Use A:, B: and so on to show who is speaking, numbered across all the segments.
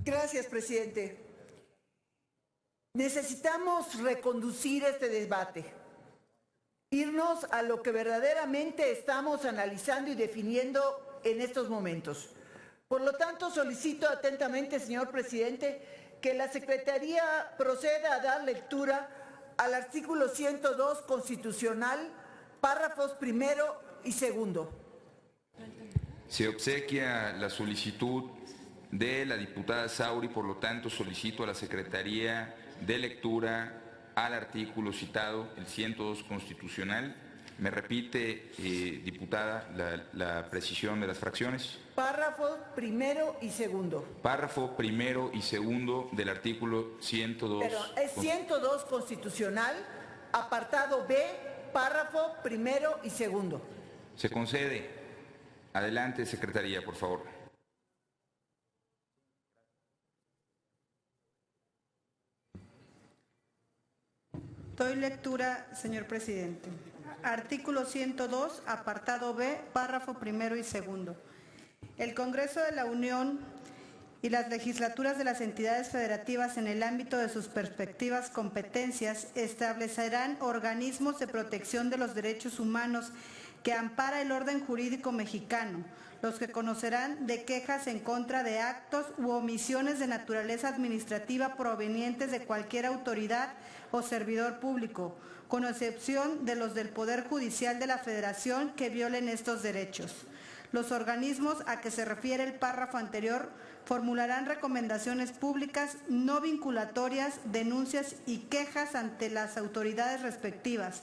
A: Gracias, presidente. Necesitamos reconducir este debate, irnos a lo que verdaderamente estamos analizando y definiendo en estos momentos. Por lo tanto, solicito atentamente, señor presidente, que la Secretaría proceda a dar lectura al artículo 102 constitucional, párrafos primero y segundo.
B: Se obsequia la solicitud de la diputada Sauri, por lo tanto solicito a la Secretaría de lectura al artículo citado, el 102 constitucional. ¿Me repite, diputada, la precisión de las fracciones?
A: Párrafo primero y segundo.
B: Párrafo primero y segundo del artículo 102.
A: Pero es 102 constitucional, apartado B, párrafo primero y segundo.
B: Se concede. Adelante, Secretaría, por favor.
C: Doy lectura, señor presidente. Artículo 102, apartado B, párrafo primero y segundo. El Congreso de la Unión y las legislaturas de las entidades federativas en el ámbito de sus respectivas competencias establecerán organismos de protección de los derechos humanos que ampara el orden jurídico mexicano, los que conocerán de quejas en contra de actos u omisiones de naturaleza administrativa provenientes de cualquier autoridad o servidor público, con excepción de los del Poder Judicial de la Federación que violen estos derechos. Los organismos a que se refiere el párrafo anterior formularán recomendaciones públicas no vinculatorias, denuncias y quejas ante las autoridades respectivas.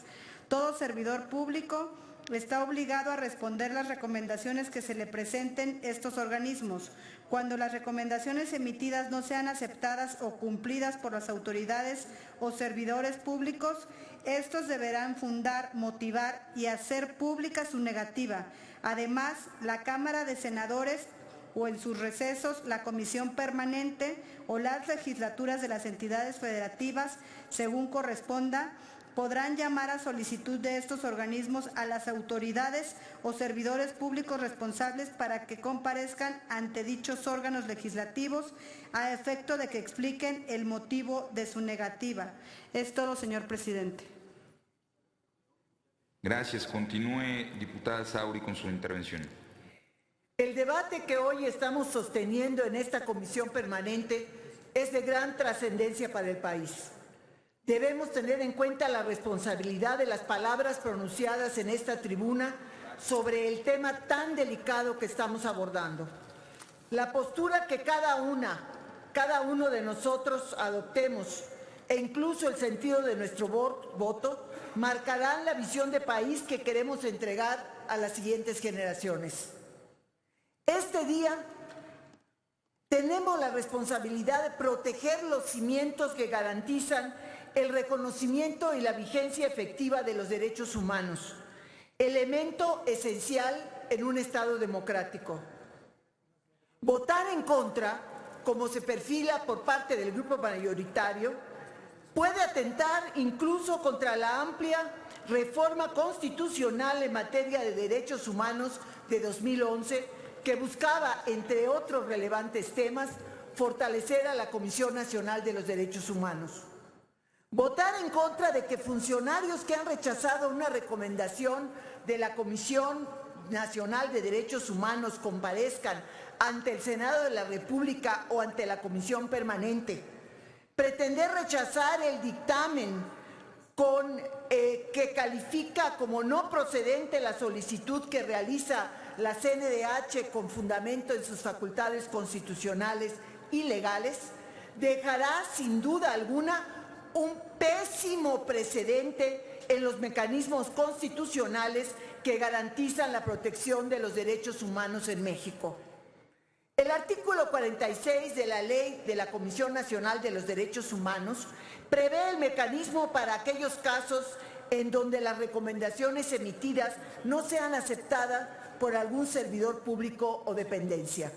C: Todo servidor público está obligado a responder las recomendaciones que se le presenten estos organismos. Cuando las recomendaciones emitidas no sean aceptadas o cumplidas por las autoridades o servidores públicos, estos deberán fundar, motivar y hacer pública su negativa. Además, la Cámara de Senadores o en sus recesos la Comisión Permanente o las legislaturas de las entidades federativas, según corresponda, podrán llamar a solicitud de estos organismos a las autoridades o servidores públicos responsables para que comparezcan ante dichos órganos legislativos a efecto de que expliquen el motivo de su negativa. Es todo, señor presidente.
B: Gracias. Continúe, diputada Sauri, con su intervención.
A: El debate que hoy estamos sosteniendo en esta comisión permanente es de gran trascendencia para el país. Debemos tener en cuenta la responsabilidad de las palabras pronunciadas en esta tribuna sobre el tema tan delicado que estamos abordando. La postura que cada uno de nosotros adoptemos e incluso el sentido de nuestro voto marcarán la visión de país que queremos entregar a las siguientes generaciones. Este día tenemos la responsabilidad de proteger los cimientos que garantizan el reconocimiento y la vigencia efectiva de los derechos humanos, elemento esencial en un Estado democrático. Votar en contra, como se perfila por parte del grupo mayoritario, puede atentar incluso contra la amplia reforma constitucional en materia de derechos humanos de 2011, que buscaba, entre otros relevantes temas, fortalecer a la Comisión Nacional de los Derechos Humanos. Votar en contra de que funcionarios que han rechazado una recomendación de la Comisión Nacional de Derechos Humanos comparezcan ante el Senado de la República o ante la Comisión Permanente. Pretender rechazar el dictamen que califica como no procedente la solicitud que realiza la CNDH con fundamento en sus facultades constitucionales y legales, dejará sin duda alguna un pésimo precedente en los mecanismos constitucionales que garantizan la protección de los derechos humanos en México. El artículo 46 de la Ley de la Comisión Nacional de los Derechos Humanos prevé el mecanismo para aquellos casos en donde las recomendaciones emitidas no sean aceptadas por algún servidor público o dependencia.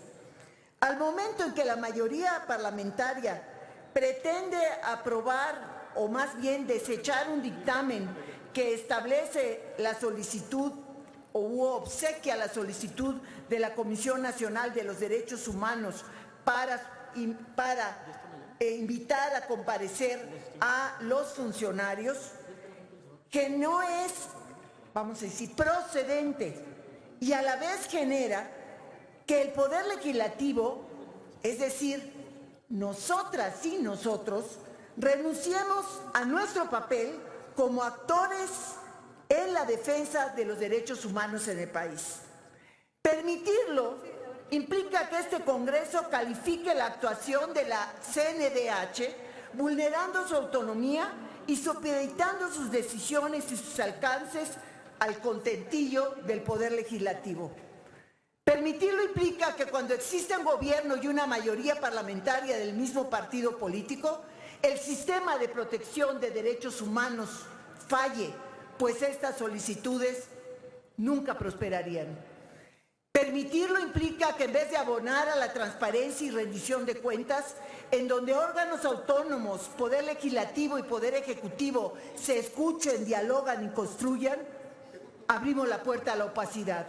A: Al momento en que la mayoría parlamentaria pretende aprobar o más bien desechar un dictamen que establece la solicitud o obsequia la solicitud de la Comisión Nacional de los Derechos Humanos para invitar a comparecer a los funcionarios, que no es, vamos a decir, procedente, y a la vez genera que el Poder Legislativo, es decir, nosotras y nosotros, renunciemos a nuestro papel como actores en la defensa de los derechos humanos en el país. Permitirlo implica que este Congreso califique la actuación de la CNDH, vulnerando su autonomía y supeditando sus decisiones y sus alcances al contentillo del Poder Legislativo. Permitirlo implica que cuando existe un gobierno y una mayoría parlamentaria del mismo partido político, el sistema de protección de derechos humanos falle, pues estas solicitudes nunca prosperarían. Permitirlo implica que en vez de abonar a la transparencia y rendición de cuentas, en donde órganos autónomos, Poder Legislativo y Poder Ejecutivo se escuchen, dialogan y construyan, abrimos la puerta a la opacidad.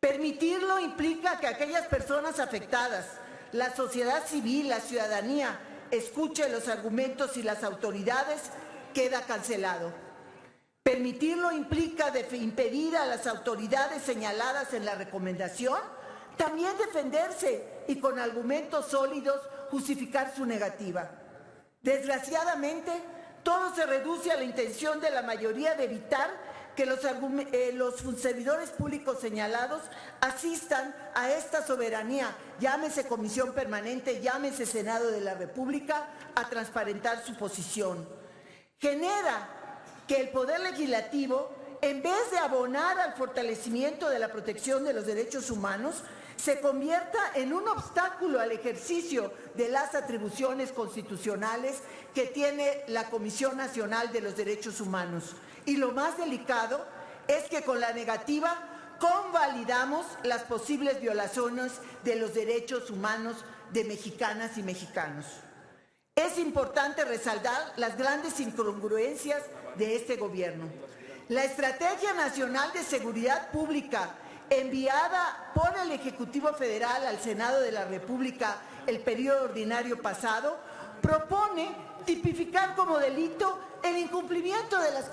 A: Permitirlo implica que aquellas personas afectadas, la sociedad civil, la ciudadanía, escuche los argumentos y las autoridades, queda cancelado. Permitirlo implica impedir a las autoridades señaladas en la recomendación también defenderse y con argumentos sólidos justificar su negativa. Desgraciadamente, todo se reduce a la intención de la mayoría de evitar que los servidores públicos señalados asistan a esta soberanía, llámese Comisión Permanente, llámese Senado de la República, a transparentar su posición. Genera que el Poder Legislativo, en vez de abonar al fortalecimiento de la protección de los derechos humanos, se convierta en un obstáculo al ejercicio de las atribuciones constitucionales que tiene la Comisión Nacional de los Derechos Humanos. Y lo más delicado es que con la negativa convalidamos las posibles violaciones de los derechos humanos de mexicanas y mexicanos. Es importante resaltar las grandes incongruencias de este gobierno. La Estrategia Nacional de Seguridad Pública, enviada por el Ejecutivo Federal al Senado de la República el periodo ordinario pasado, propone tipificar como delito el incumplimiento de las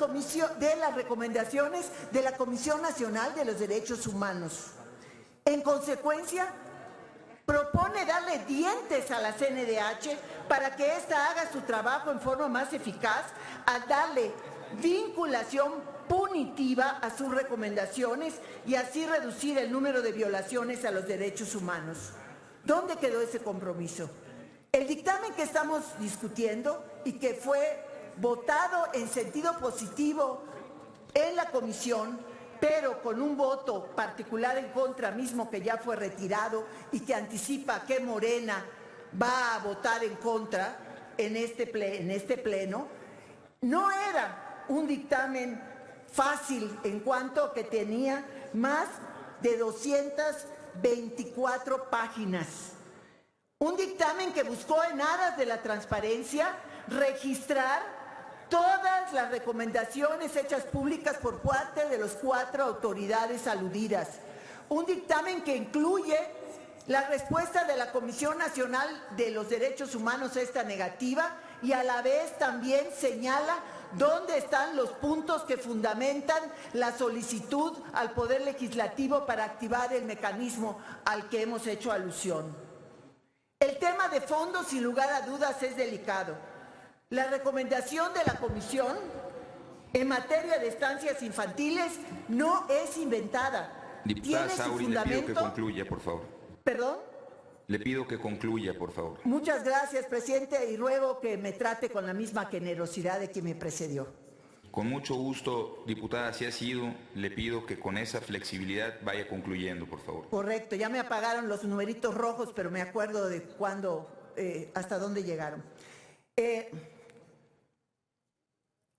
A: recomendaciones de la Comisión Nacional de los Derechos Humanos. En consecuencia, propone darle dientes a la CNDH para que ésta haga su trabajo en forma más eficaz, al darle vinculación punitiva a sus recomendaciones y así reducir el número de violaciones a los derechos humanos. ¿Dónde quedó ese compromiso? El dictamen que estamos discutiendo y que fue votado en sentido positivo en la comisión, pero con un voto particular en contra mismo que ya fue retirado y que anticipa que Morena va a votar en contra en este pleno, no era un dictamen fácil en cuanto que tenía más de 224 páginas. Un dictamen que buscó en aras de la transparencia registrar todas las recomendaciones hechas públicas por parte de las 4 autoridades aludidas. Un dictamen que incluye la respuesta de la Comisión Nacional de los Derechos Humanos a esta negativa y a la vez también señala dónde están los puntos que fundamentan la solicitud al Poder Legislativo para activar el mecanismo al que hemos hecho alusión. El tema de fondo, sin lugar a dudas, es delicado. La recomendación de la Comisión en materia de estancias infantiles no es inventada.
B: Diputada Sauri, le pido que concluya, por favor.
A: ¿Perdón?
B: Le pido que concluya, por favor.
A: Muchas gracias, presidente, y ruego que me trate con la misma generosidad de quien me precedió.
B: Con mucho gusto, diputada, si ha sido, le pido que con esa flexibilidad vaya concluyendo, por favor.
A: Correcto, ya me apagaron los numeritos rojos, pero me acuerdo de cuándo, hasta dónde llegaron.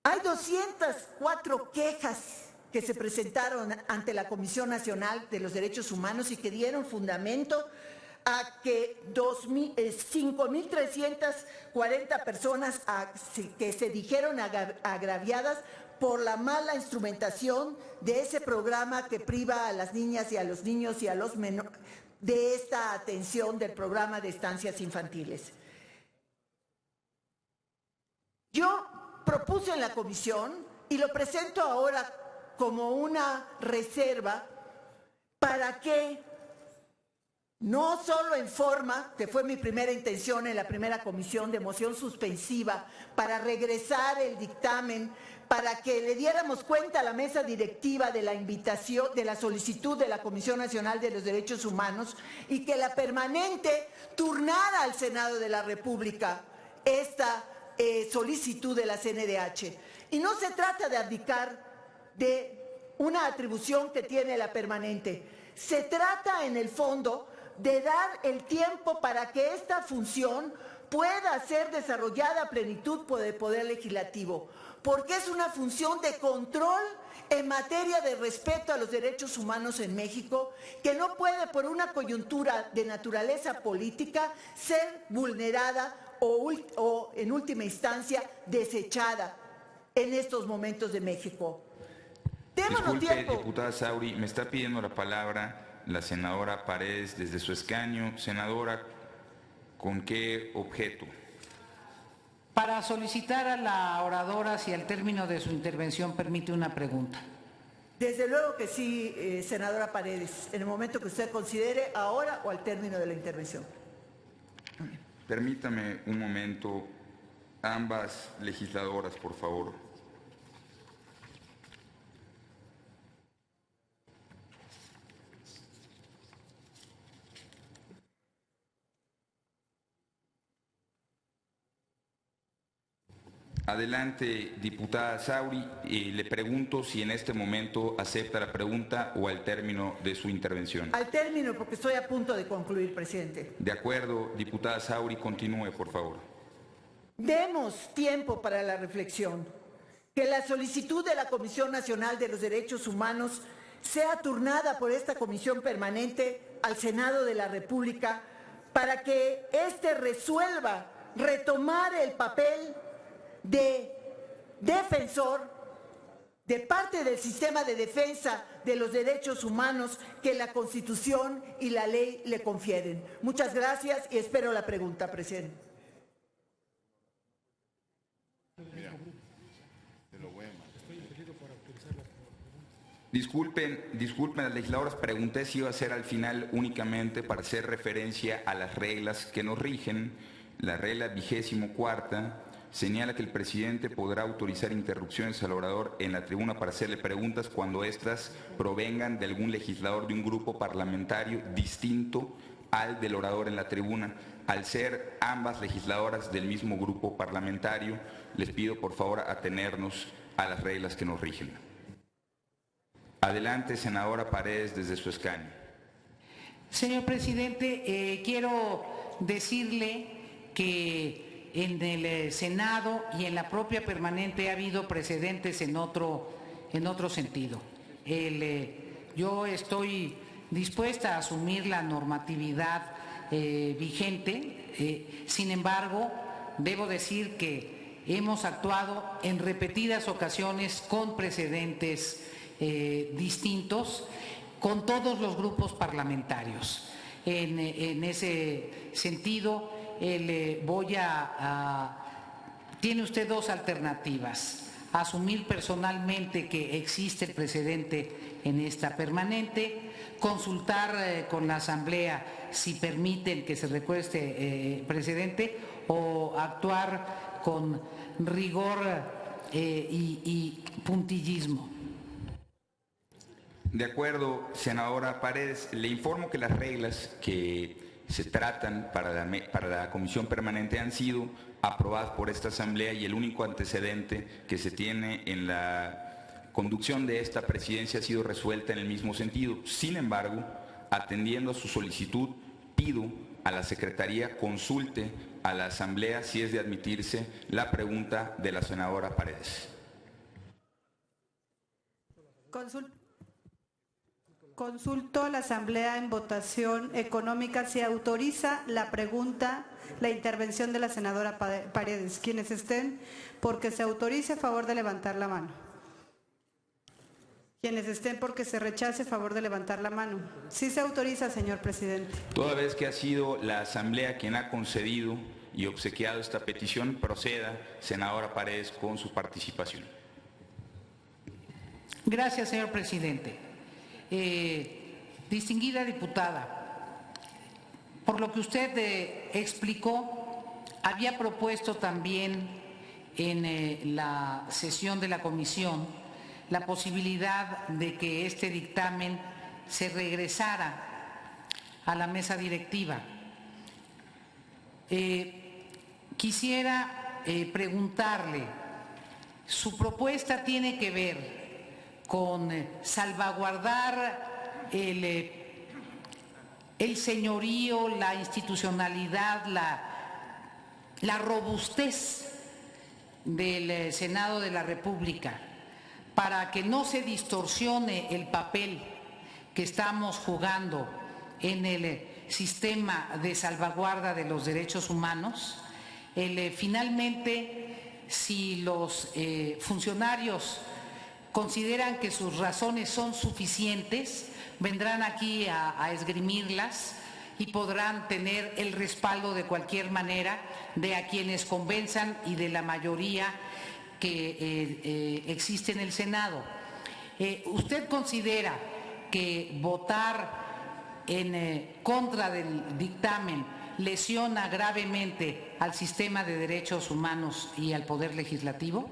A: Hay 204 quejas que se presentaron ante la Comisión Nacional de los Derechos Humanos y que dieron fundamento a que 5.340 personas que se dijeron agraviadas por la mala instrumentación de ese programa que priva a las niñas y a los niños y a los menores de esta atención del programa de estancias infantiles. Yo propuse en la comisión y lo presento ahora como una reserva para que no solo en forma, que fue mi primera intención en la primera comisión de moción suspensiva, para regresar el dictamen, para que le diéramos cuenta a la mesa directiva de la invitación, de la solicitud de la Comisión Nacional de los Derechos Humanos y que la permanente turnara al Senado de la República esta solicitud de la CNDH. Y no se trata de abdicar de una atribución que tiene la permanente. Se trata en el fondo de dar el tiempo para que esta función pueda ser desarrollada a plenitud por el Poder Legislativo, porque es una función de control en materia de respeto a los derechos humanos en México, que no puede por una coyuntura de naturaleza política ser vulnerada o en última instancia desechada en estos momentos de México.
B: Disculpe, diputada Sauri, me está pidiendo la palabra la senadora Paredes desde su escaño. Senadora, ¿con qué objeto?
D: Para solicitar a la oradora si al término de su intervención permite una pregunta.
A: Desde luego que sí, senadora Paredes, en el momento que usted considere, ahora o al término de la intervención.
B: Permítame un momento, ambas legisladoras, por favor. Adelante, diputada Sauri. Le pregunto si en este momento acepta la pregunta o al término de su intervención.
A: Al término, porque estoy a punto de concluir, presidente.
B: De acuerdo, diputada Sauri, continúe, por favor.
A: Demos tiempo para la reflexión. Que la solicitud de la Comisión Nacional de los Derechos Humanos sea turnada por esta comisión permanente al Senado de la República para que éste resuelva retomar el papel de defensor de parte del sistema de defensa de los derechos humanos que la Constitución y la ley le confieren. Muchas gracias y espero la pregunta, presidente.
B: Disculpen las legisladoras, pregunté si iba a ser al final únicamente para hacer referencia a las reglas que nos rigen. La regla 24ª señala que el presidente podrá autorizar interrupciones al orador en la tribuna para hacerle preguntas cuando éstas provengan de algún legislador de un grupo parlamentario distinto al del orador en la tribuna. Al ser ambas legisladoras del mismo grupo parlamentario, les pido por favor atenernos a las reglas que nos rigen. Adelante, senadora Paredes, desde su escaño.
D: Señor presidente, quiero decirle que en el Senado y en la propia permanente ha habido precedentes en otro sentido. Yo estoy dispuesta a asumir la normatividad vigente, sin embargo, debo decir que hemos actuado en repetidas ocasiones con precedentes distintos con todos los grupos parlamentarios. En ese sentido, tiene usted dos alternativas: asumir personalmente que existe el precedente en esta permanente, consultar con la Asamblea si permiten que se recueste precedente, o actuar con rigor y puntillismo.
B: De acuerdo, senadora Paredes, le informo que las reglas que se tratan para la comisión permanente han sido aprobadas por esta Asamblea y el único antecedente que se tiene en la conducción de esta presidencia ha sido resuelta en el mismo sentido. Sin embargo, atendiendo a su solicitud, pido a la Secretaría consulte a la Asamblea si es de admitirse la pregunta de la senadora Paredes.
C: Consulto a la Asamblea en votación económica si autoriza la pregunta, la intervención de la senadora Paredes. Quienes estén porque se autorice, a favor de levantar la mano. Quienes estén porque se rechace, favor de levantar la mano. Sí se autoriza, señor presidente.
B: Toda vez que ha sido la Asamblea quien ha concedido y obsequiado esta petición, proceda, senadora Paredes, con su participación.
D: Gracias, señor presidente. Distinguida diputada, por lo que usted explicó, había propuesto también en la sesión de la comisión la posibilidad de que este dictamen se regresara a la mesa directiva. Quisiera preguntarle, ¿su propuesta tiene que ver con salvaguardar el señorío, la institucionalidad, la robustez del Senado de la República, para que no se distorsione el papel que estamos jugando en el sistema de salvaguarda de los derechos humanos? Finalmente, si los funcionarios consideran que sus razones son suficientes, vendrán aquí a esgrimirlas y podrán tener el respaldo de cualquier manera de a quienes convenzan y de la mayoría que existe en el Senado. ¿Usted considera que votar en contra del dictamen lesiona gravemente al sistema de derechos humanos y al Poder Legislativo?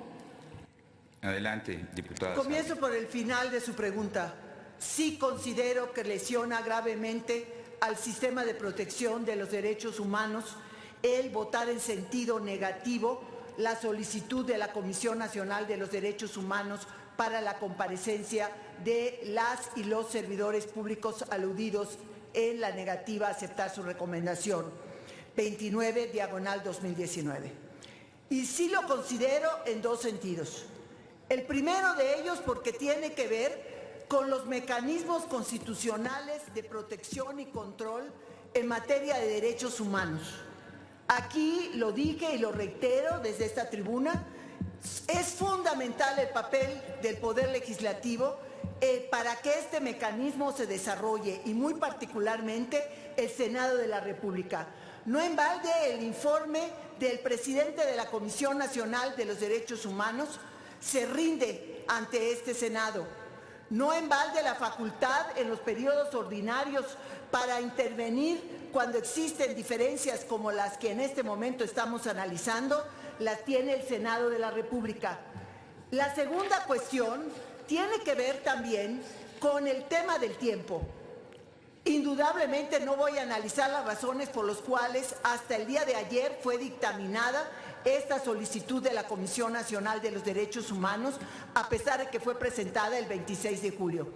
B: Adelante, diputada.
A: Comienzo por el final de su pregunta. Sí considero que lesiona gravemente al sistema de protección de los derechos humanos el votar en sentido negativo la solicitud de la Comisión Nacional de los Derechos Humanos para la comparecencia de las y los servidores públicos aludidos en la negativa a aceptar su recomendación 29/2019. Y sí lo considero en dos sentidos. El primero de ellos porque tiene que ver con los mecanismos constitucionales de protección y control en materia de derechos humanos. Aquí lo dije y lo reitero desde esta tribuna, es fundamental el papel del Poder Legislativo para que este mecanismo se desarrolle y muy particularmente el Senado de la República. No en balde el informe del presidente de la Comisión Nacional de los Derechos Humanos se rinde ante este Senado. No en balde la facultad en los periodos ordinarios para intervenir cuando existen diferencias como las que en este momento estamos analizando, las tiene el Senado de la República. La segunda cuestión tiene que ver también con el tema del tiempo. Indudablemente no voy a analizar las razones por las cuales hasta el día de ayer fue dictaminada esta solicitud de la Comisión Nacional de los Derechos Humanos, a pesar de que fue presentada el 26 de julio.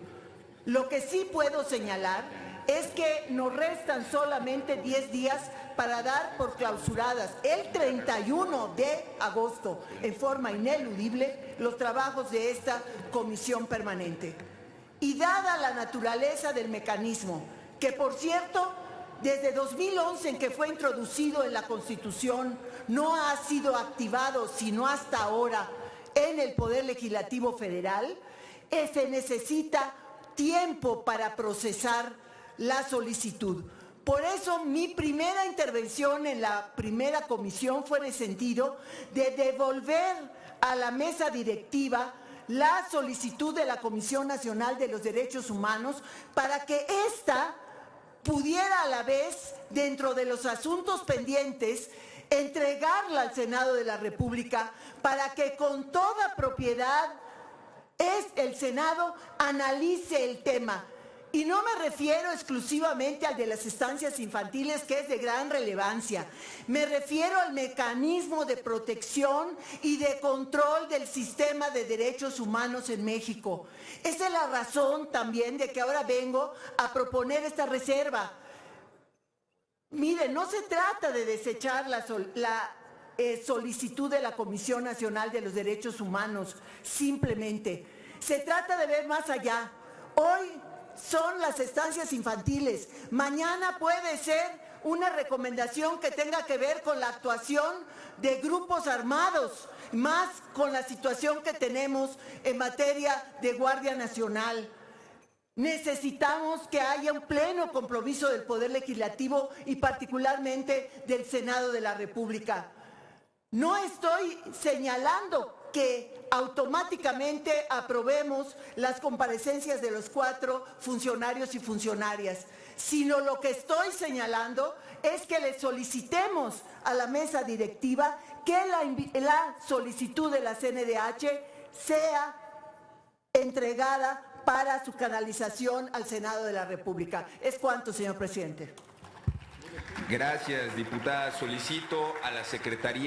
A: Lo que sí puedo señalar es que nos restan solamente 10 días para dar por clausuradas el 31 de agosto, en forma ineludible, los trabajos de esta comisión permanente. Y dada la naturaleza del mecanismo, que por cierto, desde 2011 en que fue introducido en la Constitución, no ha sido activado sino hasta ahora en el Poder Legislativo Federal, se necesita tiempo para procesar la solicitud. Por eso mi primera intervención en la primera comisión fue en el sentido de devolver a la mesa directiva la solicitud de la Comisión Nacional de los Derechos Humanos para que ésta pudiera a la vez, dentro de los asuntos pendientes, entregarla al Senado de la República para que con toda propiedad el Senado analice el tema. Y no me refiero exclusivamente al de las estancias infantiles, que es de gran relevancia. Me refiero al mecanismo de protección y de control del sistema de derechos humanos en México. Esa es la razón también de que ahora vengo a proponer esta reserva. Mire, no se trata de desechar la solicitud de la Comisión Nacional de los Derechos Humanos, simplemente. Se trata de ver más allá. Hoy son las estancias infantiles, mañana puede ser una recomendación que tenga que ver con la actuación de grupos armados, más con la situación que tenemos en materia de Guardia Nacional. Necesitamos que haya un pleno compromiso del Poder Legislativo y particularmente del Senado de la República. No estoy señalando que automáticamente aprobemos las comparecencias de los 4 funcionarios y funcionarias, sino lo que estoy señalando es que le solicitemos a la mesa directiva que la solicitud de la CNDH sea entregada para su canalización al Senado de la República. Es cuanto, señor presidente.
B: Gracias, diputada. Solicito a la Secretaría